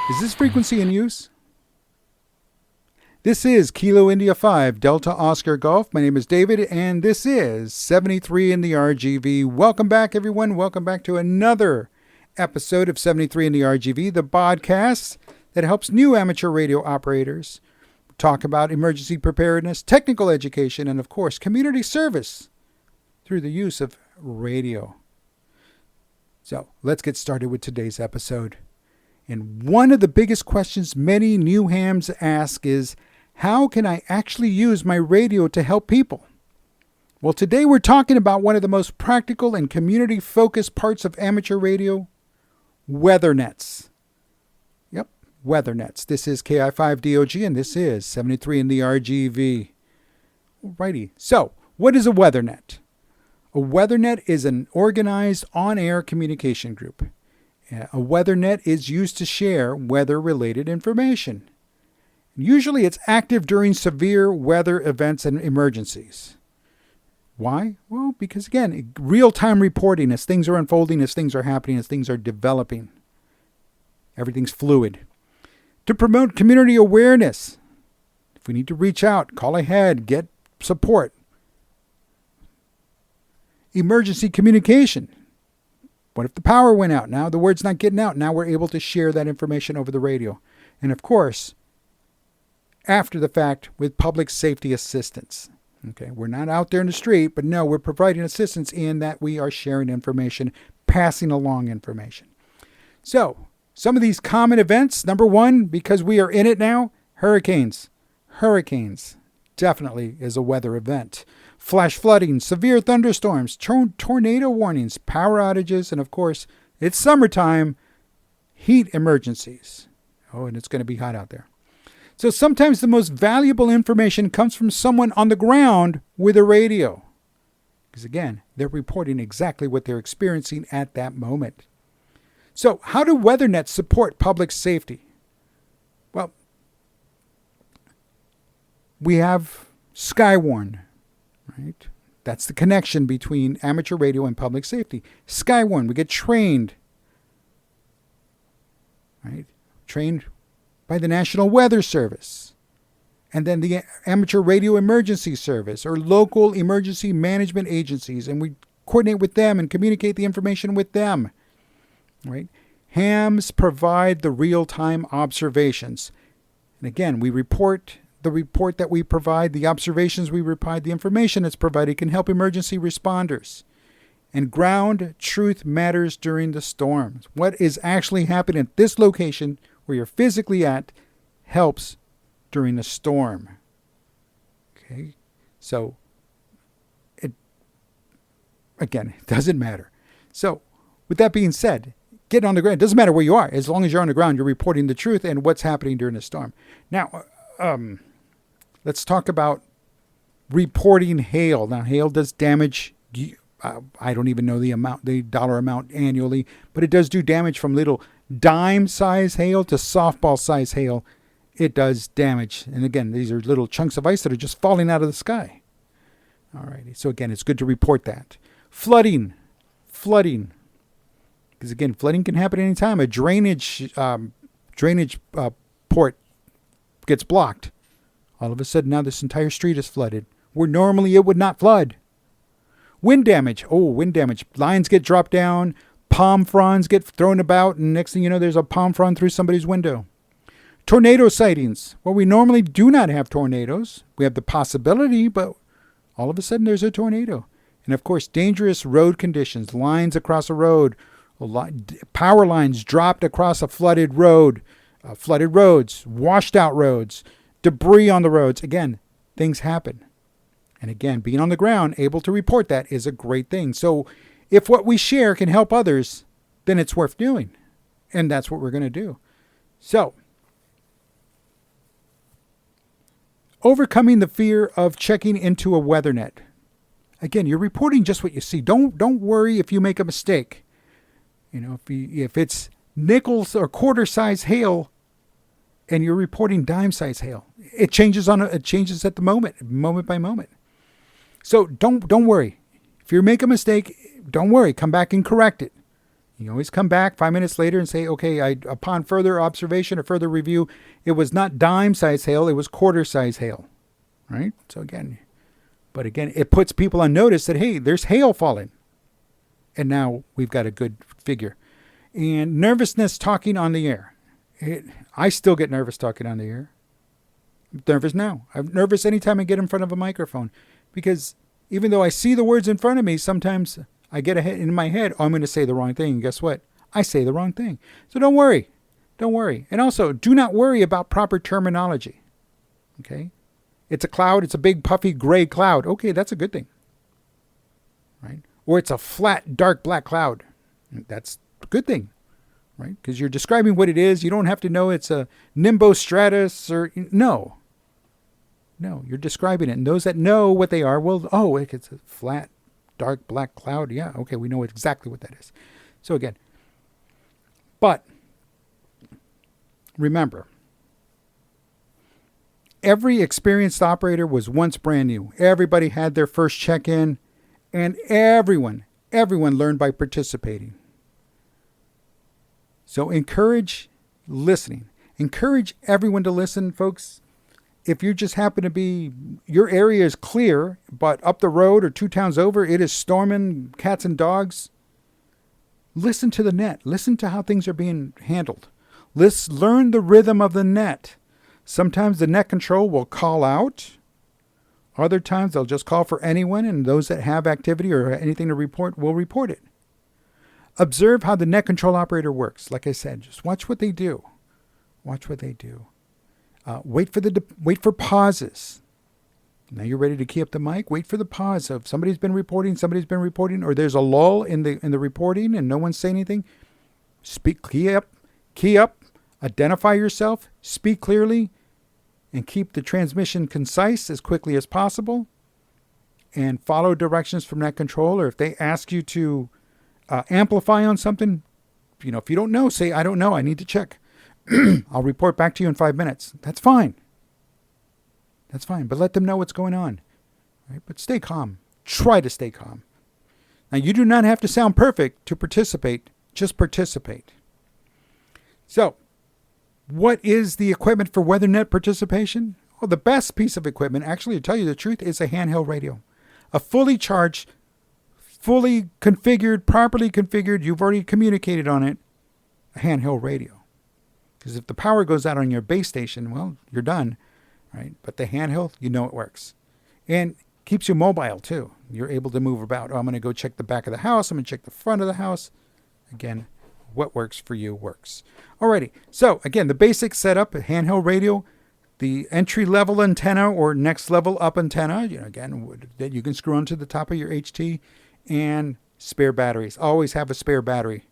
Is this frequency in use? This is Kilo India 5, Delta Oscar Golf. My name is David, and this is 73 in the RGV. Welcome back, everyone. Welcome back to another episode of 73 in the RGV, the podcast that helps new amateur radio operators talk about emergency preparedness, technical education, and, of course, community service through the use of radio. So let's get started with today's episode. And one of the biggest questions many new hams ask is, how can I actually use my radio to help people? Well, today we're talking about one of the most practical and community-focused parts of amateur radio, weather nets. Yep, weather nets. This is KI5DOG, and this is 73 in the RGV. Alrighty, so what is a weather net? A weather net is an organized on-air communication group. A weather net is used to share weather-related information. Usually it's active during severe weather events and emergencies. Why? Well, because again, real-time reporting as things are unfolding, as things are happening, as things are developing. Everything's fluid. To promote community awareness. If we need to reach out, call ahead, get support. Emergency communication. What if the power went out? Now the word's not getting out. Now we're able to share that information over the radio. And of course, after the fact, with public safety assistance. Okay, we're not out there in the street, but no, we're providing assistance in that we are sharing information, passing along information. So, some of these common events. Number one, because we are in it now, hurricanes. Hurricanes definitely is a weather event. Flash flooding, severe thunderstorms, tornado warnings, power outages, and of course, it's summertime, heat emergencies. Oh, and it's going to be hot out there. So sometimes the most valuable information comes from someone on the ground with a radio. Because again, they're reporting exactly what they're experiencing at that moment. So how do weather nets support public safety? Well, we have Skywarn. Right? That's the connection between amateur radio and public safety. Skywarn, we get trained. Right? Trained by the National Weather Service. And then the Amateur Radio Emergency Service or local emergency management agencies. And we coordinate with them and communicate the information with them. Right? Hams provide the real-time observations. And again, we report. The report that we provide, the observations we provide, the information that's provided can help emergency responders. And ground truth matters during the storms. What is actually happening at this location where you're physically at helps during a storm. Okay? So, it doesn't matter. So, with that being said, get on the ground. It doesn't matter where you are. As long as you're on the ground, you're reporting the truth and what's happening during the storm. Now, let's talk about reporting hail. Now, hail does damage. I don't even know the dollar amount annually, but it does do damage from little dime-size hail to softball-size hail. It does damage. And again, these are little chunks of ice that are just falling out of the sky. All righty. So again, it's good to report that. Flooding. Because again, flooding can happen anytime. A drainage port gets blocked. All of a sudden, now this entire street is flooded, where normally it would not flood. Wind damage. Wind damage. Lines get dropped down, palm fronds get thrown about, and next thing you know, there's a palm frond through somebody's window. Tornado sightings. Well, we normally do not have tornadoes. We have the possibility, but all of a sudden there's a tornado. And of course, dangerous road conditions, lines across a road, power lines dropped across a flooded road, flooded roads, washed out roads, debris on the roads. Again, things happen. And again, being on the ground, able to report that is a great thing. So if what we share can help others, then it's worth doing. And that's what we're going to do. So, overcoming the fear of checking into a weather net. Again, you're reporting just what you see. Don't worry if you make a mistake. You know, if it's nickels or quarter size hail, and you're reporting dime size hail, it changes at the moment by moment. So don't worry. If you make a mistake, don't worry. Come back and correct it. You always come back 5 minutes later and say, okay, upon further observation or further review, it was not dime-size hail, it was quarter-size hail, right? So again, it puts people on notice that, hey, there's hail falling. And now we've got a good figure. And nervousness talking on the air. I still get nervous talking on the air. I'm nervous now. I'm nervous anytime I get in front of a microphone. Because even though I see the words in front of me, sometimes I get in my head, oh, I'm going to say the wrong thing. And guess what? I say the wrong thing. So don't worry. Don't worry. And also, do not worry about proper terminology. Okay? It's a cloud. It's a big, puffy, gray cloud. Okay, that's a good thing. Right? Or it's a flat, dark, black cloud. That's a good thing. Right? Because you're describing what it is. You don't have to know it's a nimbostratus or... No. No, you're describing it. And those that know what they are, well, oh, it's a flat, dark, black cloud. Yeah, okay, we know exactly what that is. So again, but remember, every experienced operator was once brand new. Everybody had their first check-in, and everyone learned by participating. So encourage listening. Encourage everyone to listen, folks. If you just happen to be, your area is clear, but up the road or 2 towns over, it is storming cats and dogs, listen to the net. Listen to how things are being handled. Learn the rhythm of the net. Sometimes the net control will call out. Other times they'll just call for anyone, and those that have activity or anything to report will report it. Observe how the net control operator works. Like I said, just watch what they do. Watch what they do. Wait for pauses. Now you're ready to key up the mic. Wait for the pause. So if somebody's been reporting, or there's a lull in the reporting and no one's saying anything, key up, identify yourself, speak clearly, and keep the transmission concise as quickly as possible, and follow directions from that controller. If they ask you to amplify on something, if you don't know, say, I don't know, I need to check. I'll report back to you in 5 minutes. That's fine. That's fine. But let them know what's going on. Right? But stay calm. Try to stay calm. Now, you do not have to sound perfect to participate. Just participate. So, what is the equipment for WeatherNet participation? Well, the best piece of equipment, actually, to tell you the truth, is a handheld radio. A fully charged, fully configured, properly configured, you've already communicated on it, a handheld radio. Because if the power goes out on your base station, well, you're done, right? But the handheld, it works. And keeps you mobile, too. You're able to move about. Oh, I'm going to go check the back of the house. I'm going to check the front of the house. Again, what works for you works. Alrighty. So, again, the basic setup, a handheld radio, the entry-level antenna or next-level up antenna, again, that you can screw onto the top of your HT, and spare batteries. Always have a spare battery.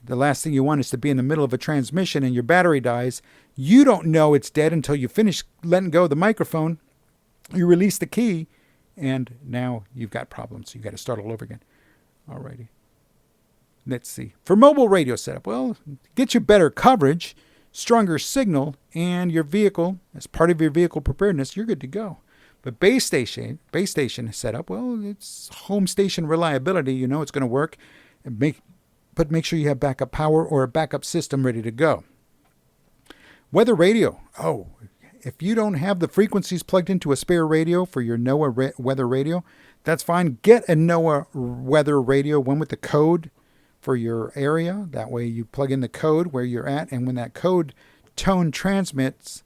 The last thing you want is to be in the middle of a transmission and your battery dies. You don't know it's dead until you finish letting go of the microphone. You release the key, and now you've got problems. You've got to start all over again. Alrighty. Let's see. For mobile radio setup, well, get you better coverage, stronger signal, and your vehicle, as part of your vehicle preparedness, you're good to go. But base station setup, well, it's home station reliability. It's going to work. But make sure you have backup power or a backup system ready to go. Weather radio. Oh, if you don't have the frequencies plugged into a spare radio for your NOAA weather radio, that's fine. Get a NOAA weather radio, one with the code for your area. That way you plug in the code where you're at, and when that code tone transmits,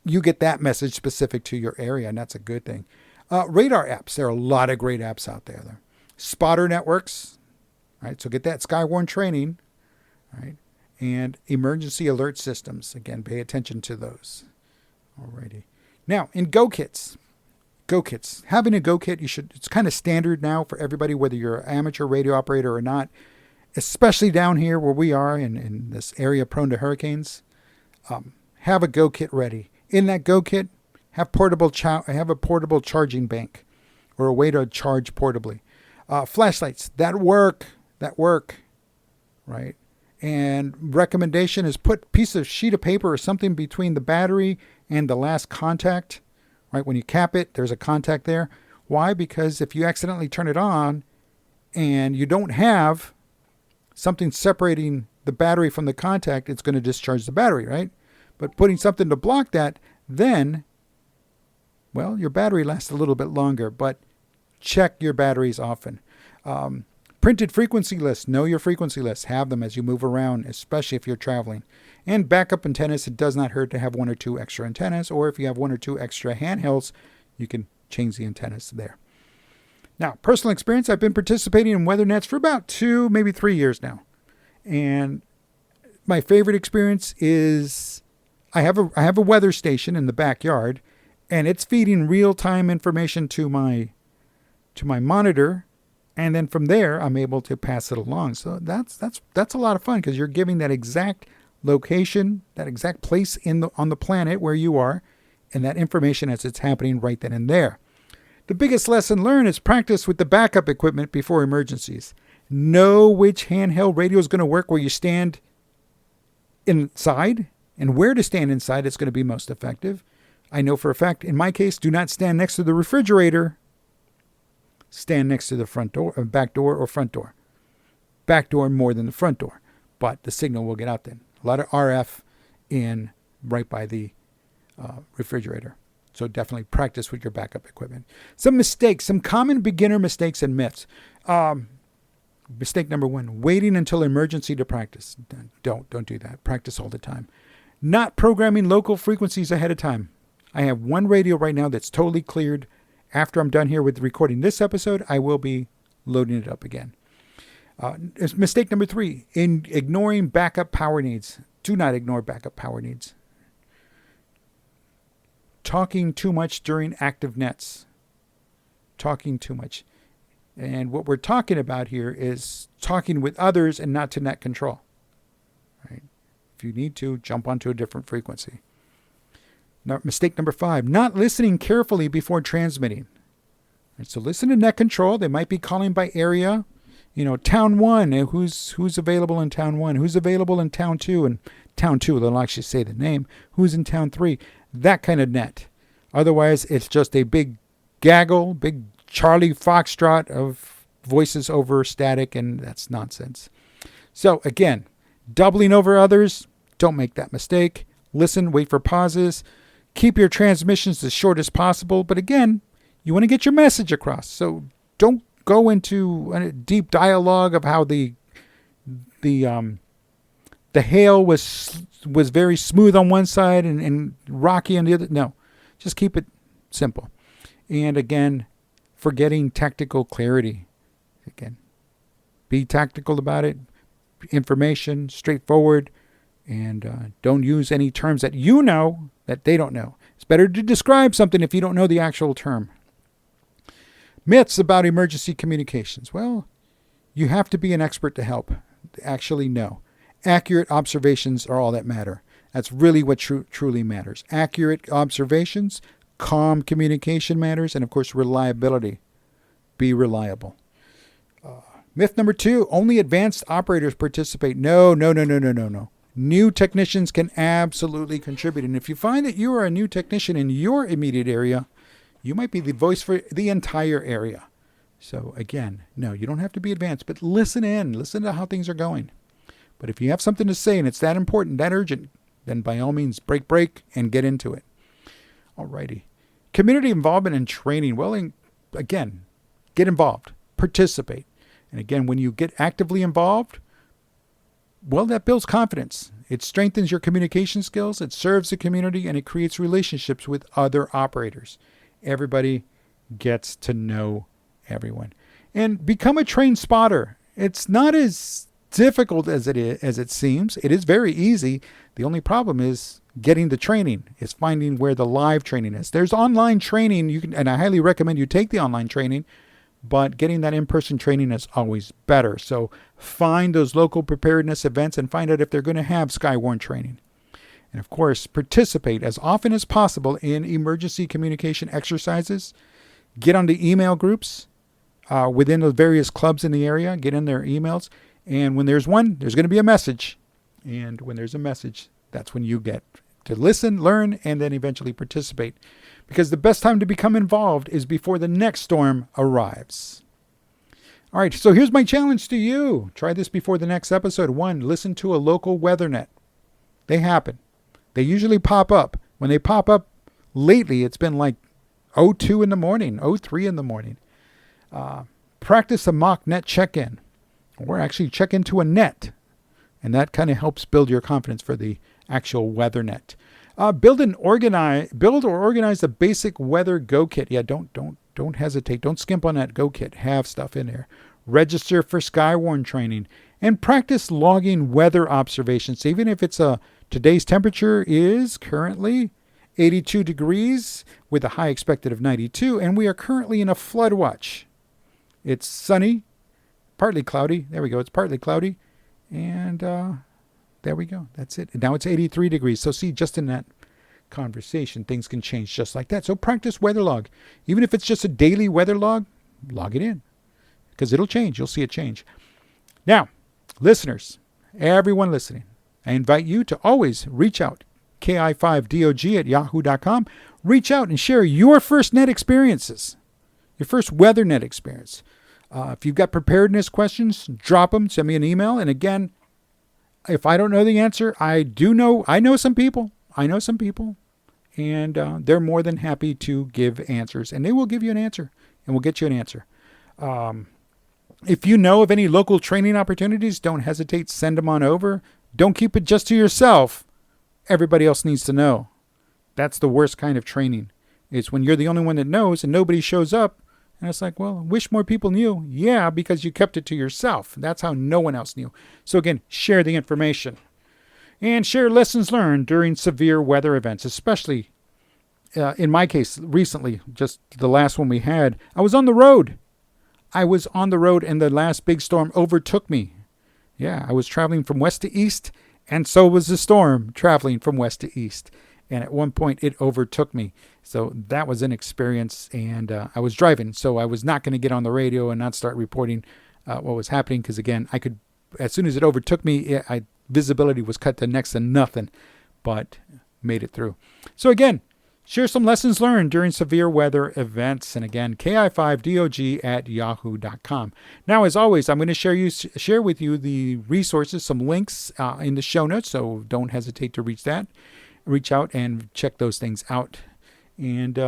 you get that message specific to your area, and that's a good thing. Radar apps. There are a lot of great apps out there. Spotter networks. Right, so get that Skywarn training, right? And emergency alert systems. Again, pay attention to those. Alrighty. Now, in Go Kits. Having a Go Kit, it's kind of standard now for everybody, whether you're an amateur radio operator or not, especially down here where we are in this area prone to hurricanes. Have a Go Kit ready. In that Go Kit, have a portable charging bank or a way to charge portably. Flashlights, that work, right? And recommendation is put a piece of sheet of paper or something between the battery and the last contact, right? When you cap it, there's a contact there. Why? Because if you accidentally turn it on and you don't have something separating the battery from the contact, it's going to discharge the battery, right? But putting something to block that, then, well, your battery lasts a little bit longer, but check your batteries often. Printed frequency lists. Know your frequency lists. Have them as you move around, especially if you're traveling. And backup antennas. It does not hurt to have one or two extra antennas, or if you have one or two extra handhelds, you can change the antennas there. Now, personal experience, I've been participating in weather nets for about 2, maybe 3 years now. And my favorite experience is I have a weather station in the backyard, and it's feeding real-time information to my monitor, and then from there I'm able to pass it along. So that's a lot of fun, because you're giving that exact location, that exact place on the planet where you are, and that information as it's happening right then and there. The biggest lesson learned is practice with the backup equipment before emergencies. Know which handheld radio is going to work where you stand inside, and where to stand inside is going to be most effective. I know for a fact, in my case, do not stand next to the refrigerator. Stand next to the front door, back door, or front door. Back door more than the front door, but the signal will get out then. A lot of RF in right by the refrigerator. So definitely practice with your backup equipment. Some mistakes, some common beginner mistakes and myths. Mistake number 1, waiting until emergency to practice. Don't do that. Practice all the time. Not programming local frequencies ahead of time. I have one radio right now that's totally cleared. After I'm done here with recording this episode, I will be loading it up again. Mistake number 3, in ignoring backup power needs. Do not ignore backup power needs. Talking too much during active nets. Talking too much. And what we're talking about here is talking with others and not to net control. Right? If you need to, jump onto a different frequency. Now, mistake number 5, not listening carefully before transmitting. Right, so listen to net control. They might be calling by area. Town 1, who's available in town 1, who's available in town 2, and town 2, they'll actually say the name, who's in town 3, that kind of net. Otherwise, it's just a big gaggle, big Charlie Foxtrot of voices over static, and that's nonsense. So again, doubling over others, don't make that mistake. Listen, wait for pauses. Keep your transmissions as short as possible, but again, you want to get your message across. So don't go into a deep dialogue of how the hail was very smooth on one side and rocky on the other. No, just keep it simple. And again, forgetting tactical clarity. Again, be tactical about it. Information, straightforward, and don't use any terms that you know that they don't know. It's better to describe something if you don't know the actual term. Myths about emergency communications. Well, you have to be an expert to help. Actually, no. Accurate observations are all that matter. That's really what truly matters. Accurate observations, calm communication matters, and of course, reliability. Be reliable. Myth number 2, only advanced operators participate. No. New technicians can absolutely contribute. And if you find that you are a new technician in your immediate area, you might be the voice for the entire area. So again, no, you don't have to be advanced, but listen to how things are going. But if you have something to say and it's that important, that urgent, then by all means, break and get into it. Alrighty. Community involvement and training. Well, again, get involved, participate. And again, when you get actively involved, well, that builds confidence. It strengthens your communication skills, it serves the community, and it creates relationships with other operators. Everybody gets to know everyone. And become a trained spotter. It's not as difficult as it seems. It is very easy. The only problem is getting the training, is finding where the live training is. There's online training, and I highly recommend you take the online training, but getting that in-person training is always better. So find those local preparedness events and find out if they're going to have Skywarn training. And of course, participate as often as possible in emergency communication exercises. Get on the email groups within the various clubs in the area. Get in their emails. And when there's one, there's going to be a message. And when there's a message, that's when you get to listen, learn, and then eventually participate. Because the best time to become involved is before the next storm arrives. All right, so here's my challenge to you. Try this before the next episode. 1, listen to a local weather net. They happen. They usually pop up. When they pop up lately, it's been like 02 in the morning, 03 in the morning. Practice a mock net check-in, or actually check into a net. And that kind of helps build your confidence for the actual weather net. Build or organize a basic weather go kit. Yeah, don't hesitate. Don't skimp on that go kit. Have stuff in there. Register for Skywarn training and practice logging weather observations. Even if it's today's temperature is currently 82 degrees with a high expected of 92, and we are currently in a flood watch. It's sunny, partly cloudy. There we go. It's partly cloudy, and there we go. That's it. And now it's 83 degrees. So see, just in that conversation, things can change just like that. So practice weather log. Even if it's just a daily weather log, log it in because it'll change. You'll see it change. Now, listeners, everyone listening, I invite you to always reach out, ki5dog@yahoo.com. Reach out and share your first net experiences, your first weather net experience. If you've got preparedness questions, drop them, send me an email. And again, if I don't know the answer, I know some people, and they're more than happy to give answers, and they will give you an answer, and we'll get you an answer. If you know of any local training opportunities, don't hesitate, send them on over. Don't keep it just to yourself. Everybody else needs to know. That's the worst kind of training. It's when you're the only one that knows and nobody shows up. And it's like, well, wish more people knew. Yeah, because you kept it to yourself. That's how no one else knew. So again, share the information. And share lessons learned during severe weather events, especially in my case recently, just the last one we had. I was on the road and the last big storm overtook me. Yeah, I was traveling from west to east, and so was the storm traveling from west to east. And at one point, it overtook me. So that was an experience, and I was driving, so I was not going to get on the radio and not start reporting what was happening, because, again, I could, as soon as it overtook me, visibility was cut to next to nothing, but made it through. So, again, share some lessons learned during severe weather events. And again, ki5dog@yahoo.com. Now, as always, I'm going to share with you the resources, some links in the show notes, so don't hesitate to reach out and check those things out. And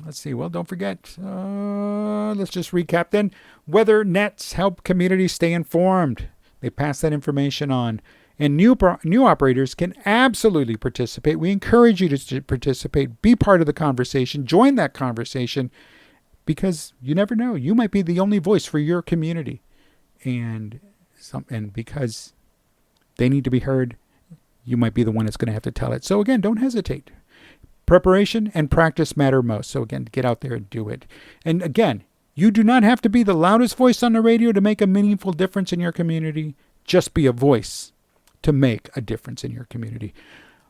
let's see. Well, don't forget. Let's just recap then. Weather nets help communities stay informed. They pass that information on. And new operators can absolutely participate. We encourage you to participate, be part of the conversation, join that conversation, because you never know. You might be the only voice for your community. And because they need to be heard, you might be the one that's going to have to tell it. So again, don't hesitate. Preparation and practice matter most. So again, get out there and do it. And again, you do not have to be the loudest voice on the radio to make a meaningful difference in your community. Just be a voice to make a difference in your community.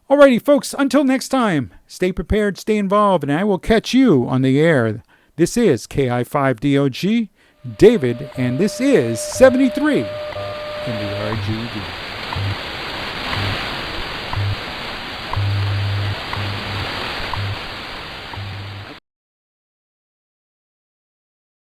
Alrighty, folks, until next time, stay prepared, stay involved, and I will catch you on the air. This is KI5DOG, David, and this is 73 in the RGV.